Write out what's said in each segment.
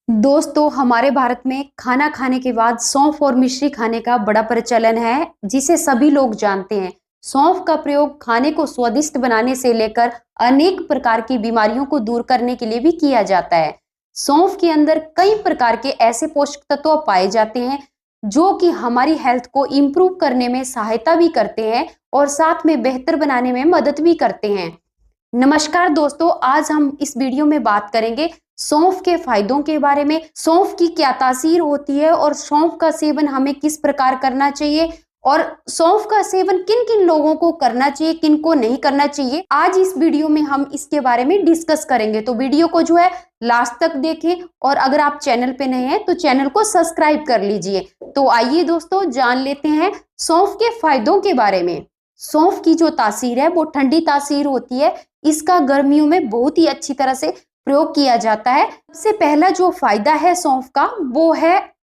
दोस्तों, हमारे भारत में खाना खाने के बाद सौंफ और मिश्री खाने का बड़ा प्रचलन है, जिसे सभी लोग जानते हैं। सौंफ का प्रयोग खाने को स्वादिष्ट बनाने से लेकर अनेक प्रकार की बीमारियों को दूर करने के लिए भी किया जाता है। सौंफ के अंदर कई प्रकार के ऐसे पोषक तत्व पाए जाते हैं, जो कि हमारी हेल्थ को इम्प्रूव करने में सहायता भी करते हैं और साथ में बेहतर बनाने में मदद भी करते हैं। नमस्कार दोस्तों, आज हम इस वीडियो में बात करेंगे सौंफ के फायदों के बारे में। सौंफ की क्या तासीर होती है और सौंफ का सेवन हमें किस प्रकार करना चाहिए और सौंफ का सेवन किन किन लोगों को करना चाहिए, किन को नहीं करना चाहिए। आज इस वीडियो में हम इसके बारे में डिस्कस करेंगे, तो वीडियो को जो है लास्ट तक देखें और अगर आप चैनल पे नए हैं तो चैनल को सब्सक्राइब कर लीजिए। तो आइए दोस्तों, जान लेते हैं सौंफ के फायदों के बारे में। सौंफ की जो तासीर है वो ठंडी तासीर होती है। इसका गर्मियों में बहुत ही अच्छी तरह से प्रयोग किया जाता है। सबसे पहला जो फायदा है सौंफ का, वो है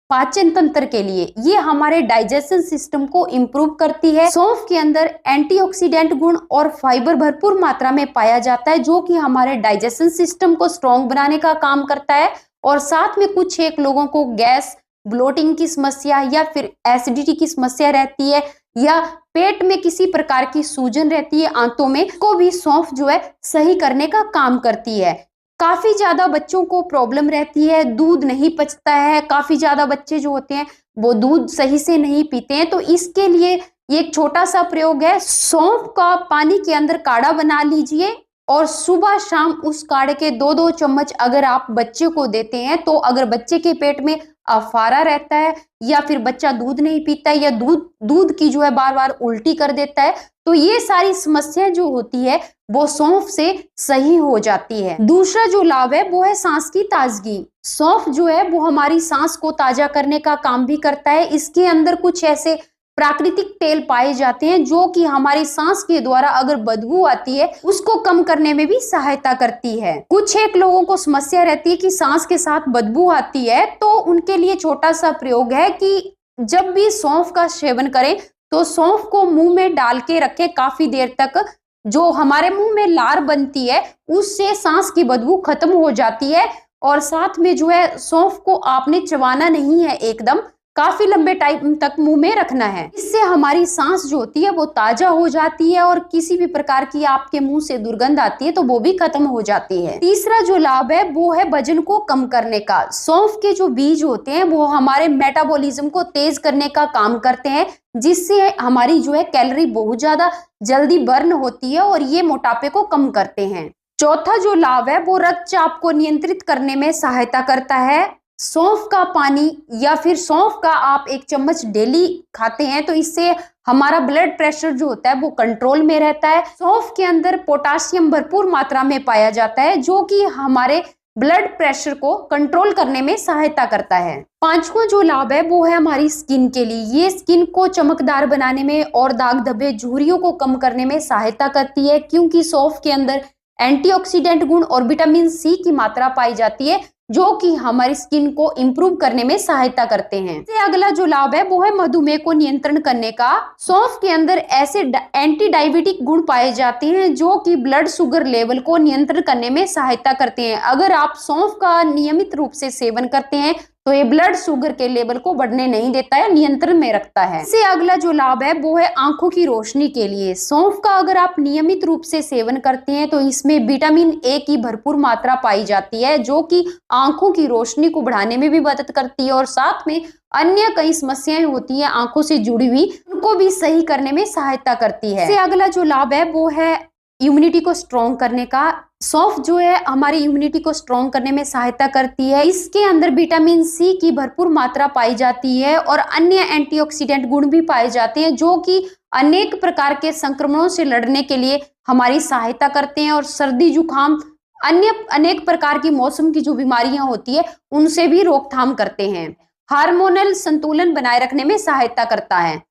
पाचन तंत्र के लिए। ये हमारे डाइजेशन सिस्टम को इम्प्रूव करती है। सौंफ के अंदर एंटीऑक्सीडेंट गुण और फाइबर भरपूर मात्रा में पाया जाता है, जो कि हमारे डाइजेशन सिस्टम को स्ट्रॉन्ग बनाने का काम करता है। और साथ में कुछ एक लोगों को गैस, ब्लोटिंग की समस्या या फिर एसिडिटी की समस्या रहती है, या पेट में किसी प्रकार की सूजन रहती है आंतों में, को भी सौंफ जो है सही करने का काम करती है। काफी ज्यादा बच्चों को प्रॉब्लम रहती है, दूध नहीं पचता है। काफी ज्यादा बच्चे जो होते हैं वो दूध सही से नहीं पीते हैं, तो इसके लिए ये एक छोटा सा प्रयोग है। सौंफ का पानी के अंदर काढ़ा बना लीजिए और सुबह शाम उस काढ़े के 2-2 चम्मच अगर आप बच्चे को देते हैं, तो अगर बच्चे के पेट में अफारा रहता है या फिर बच्चा दूध नहीं पीता है या दूध की जो है बार बार उल्टी कर देता है, तो ये सारी समस्याएं जो होती है वो सौंफ से सही हो जाती है। दूसरा जो लाभ है वो है सांस की ताजगी। सौंफ जो है वो हमारी सांस को ताजा करने का काम भी करता है। इसके अंदर कुछ ऐसे प्राकृतिक तेल पाए जाते हैं जो कि हमारी सांस के द्वारा अगर बदबू आती है उसको कम करने में भी सहायता करती है। कुछ एक लोगों को समस्या रहती है कि सांस के साथ बदबू आती है, तो उनके लिए छोटा सा प्रयोग है कि जब भी सौंफ का सेवन करें तो सौंफ को मुंह में डाल के रखें काफी देर तक। जो हमारे मुंह में लार बनती है उससे सांस की बदबू खत्म हो जाती है। और साथ में जो है सौंफ को आपने चबाना नहीं है, एकदम काफी लंबे टाइम तक मुंह में रखना है। इससे हमारी सांस जो होती है वो ताजा हो जाती है और किसी भी प्रकार की आपके मुंह से दुर्गंध आती है तो वो भी खत्म हो जाती है। तीसरा जो लाभ है वो है वजन को कम करने का। सौंफ के जो बीज होते हैं वो हमारे मेटाबॉलिज्म को तेज करने का काम करते हैं, जिससे हमारी जो है कैलोरी बहुत ज्यादा जल्दी बर्न होती है और ये मोटापे को कम करते हैं। चौथा जो लाभ है वो रक्तचाप को नियंत्रित करने में सहायता करता है। सौंफ का पानी या फिर सौंफ का आप 1 चम्मच डेली खाते हैं तो इससे हमारा ब्लड प्रेशर जो होता है वो कंट्रोल में रहता है। सौंफ के अंदर पोटासियम भरपूर मात्रा में पाया जाता है, जो कि हमारे ब्लड प्रेशर को कंट्रोल करने में सहायता करता है। पांचवा जो लाभ है वो है हमारी स्किन के लिए। ये स्किन को चमकदार बनाने में और दाग धब्बे, झुर्रियों को कम करने में सहायता करती है, क्योंकि सौंफ के अंदर एंटीऑक्सीडेंट गुण और विटामिन सी की मात्रा पाई जाती है, जो कि हमारी स्किन को इम्प्रूव करने में सहायता करते हैं। इससे अगला जो लाभ है वो है मधुमेह को नियंत्रण करने का। सौंफ के अंदर ऐसे एंटी डायबिटिक गुण पाए जाते हैं जो कि ब्लड शुगर लेवल को नियंत्रण करने में सहायता करते हैं। अगर आप सौंफ का नियमित रूप से सेवन करते हैं तो ये ब्लड शुगर के लेवल को बढ़ने नहीं देता है, नियंत्रण में रखता है। इससे अगला जो लाभ है वो है आंखों की रोशनी के लिए। सौंफ का अगर आप नियमित रूप से सेवन करते हैं तो इसमें विटामिन ए की भरपूर मात्रा पाई जाती है, जो कि आंखों की रोशनी को बढ़ाने में भी मदद करती है और साथ में अन्य कई समस्याएं होती है आंखों से जुड़ी हुई, उनको भी सही करने में सहायता करती है। इससे अगला जो लाभ है वो है इम्यूनिटी को स्ट्रॉन्ग करने का। सौंफ जो है हमारी इम्यूनिटी को स्ट्रॉन्ग करने में सहायता करती है। इसके अंदर विटामिन सी की भरपूर मात्रा पाई जाती है और अन्य एंटीऑक्सीडेंट गुण भी पाए जाते हैं, जो कि अनेक प्रकार के संक्रमणों से लड़ने के लिए हमारी सहायता करते हैं और सर्दी, जुकाम, अन्य अनेक प्रकार की मौसम की जो बीमारियां होती है उनसे भी रोकथाम करते हैं। हार्मोनल संतुलन बनाए रखने में सहायता करता है।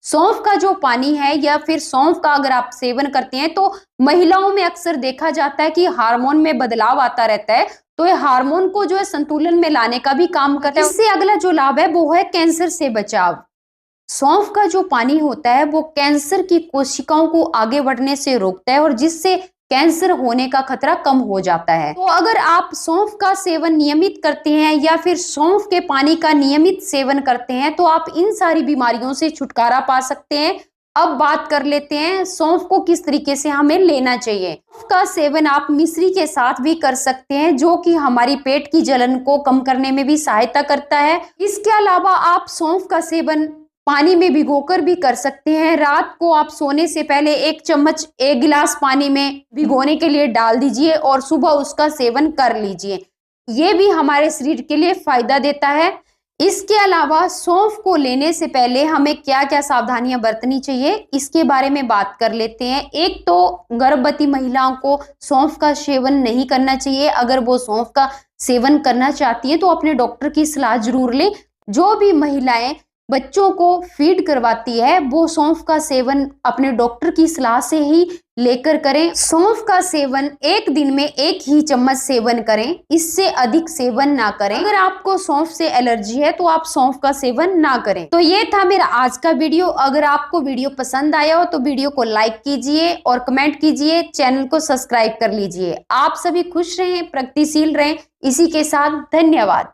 सौंफ का जो पानी है या फिर सौंफ का अगर आप सेवन करते हैं तो महिलाओं में अक्सर देखा जाता है कि हार्मोन में बदलाव आता रहता है, तो ये हार्मोन को जो है संतुलन में लाने का भी काम करता है। इससे अगला जो लाभ है वो है कैंसर से बचाव। सौंफ का जो पानी होता है वो कैंसर की कोशिकाओं को आगे बढ़ने से रोकता है और जिससे कैंसर होने का खतरा कम हो जाता है। तो अगर आप सौंफ का सेवन नियमित करते हैं या फिर सौंफ के पानी का नियमित सेवन करते हैं तो आप इन सारी बीमारियों से छुटकारा पा सकते हैं। अब बात कर लेते हैं सौंफ को किस तरीके से हमें लेना चाहिए। सौंफ का सेवन आप मिश्री के साथ भी कर सकते हैं, जो कि हमारी पेट की जलन को कम करने में भी सहायता करता है। इसके अलावा आप सौंफ का सेवन पानी में भिगोकर भी कर सकते हैं। रात को आप सोने से पहले 1 चम्मच 1 गिलास पानी में भिगोने के लिए डाल दीजिए और सुबह उसका सेवन कर लीजिए। ये भी हमारे शरीर के लिए फायदा देता है। इसके अलावा सौंफ को लेने से पहले हमें क्या क्या सावधानियां बरतनी चाहिए, इसके बारे में बात कर लेते हैं। एक तो गर्भवती महिलाओं को सौंफ का सेवन नहीं करना चाहिए। अगर वो सौंफ का सेवन करना चाहती है तो अपने डॉक्टर की सलाह जरूर लें। जो भी महिलाएं बच्चों को फीड करवाती है वो सौंफ का सेवन अपने डॉक्टर की सलाह से ही लेकर करें। सौंफ का सेवन एक दिन में 1 ही चम्मच सेवन करें, इससे अधिक सेवन ना करें। अगर आपको सौंफ से एलर्जी है तो आप सौंफ का सेवन ना करें। तो ये था मेरा आज का वीडियो। अगर आपको वीडियो पसंद आया हो तो वीडियो को लाइक कीजिए और कमेंट कीजिए, चैनल को सब्सक्राइब कर लीजिए। आप सभी खुश रहें, प्रगतिशील रहें। इसी के साथ धन्यवाद।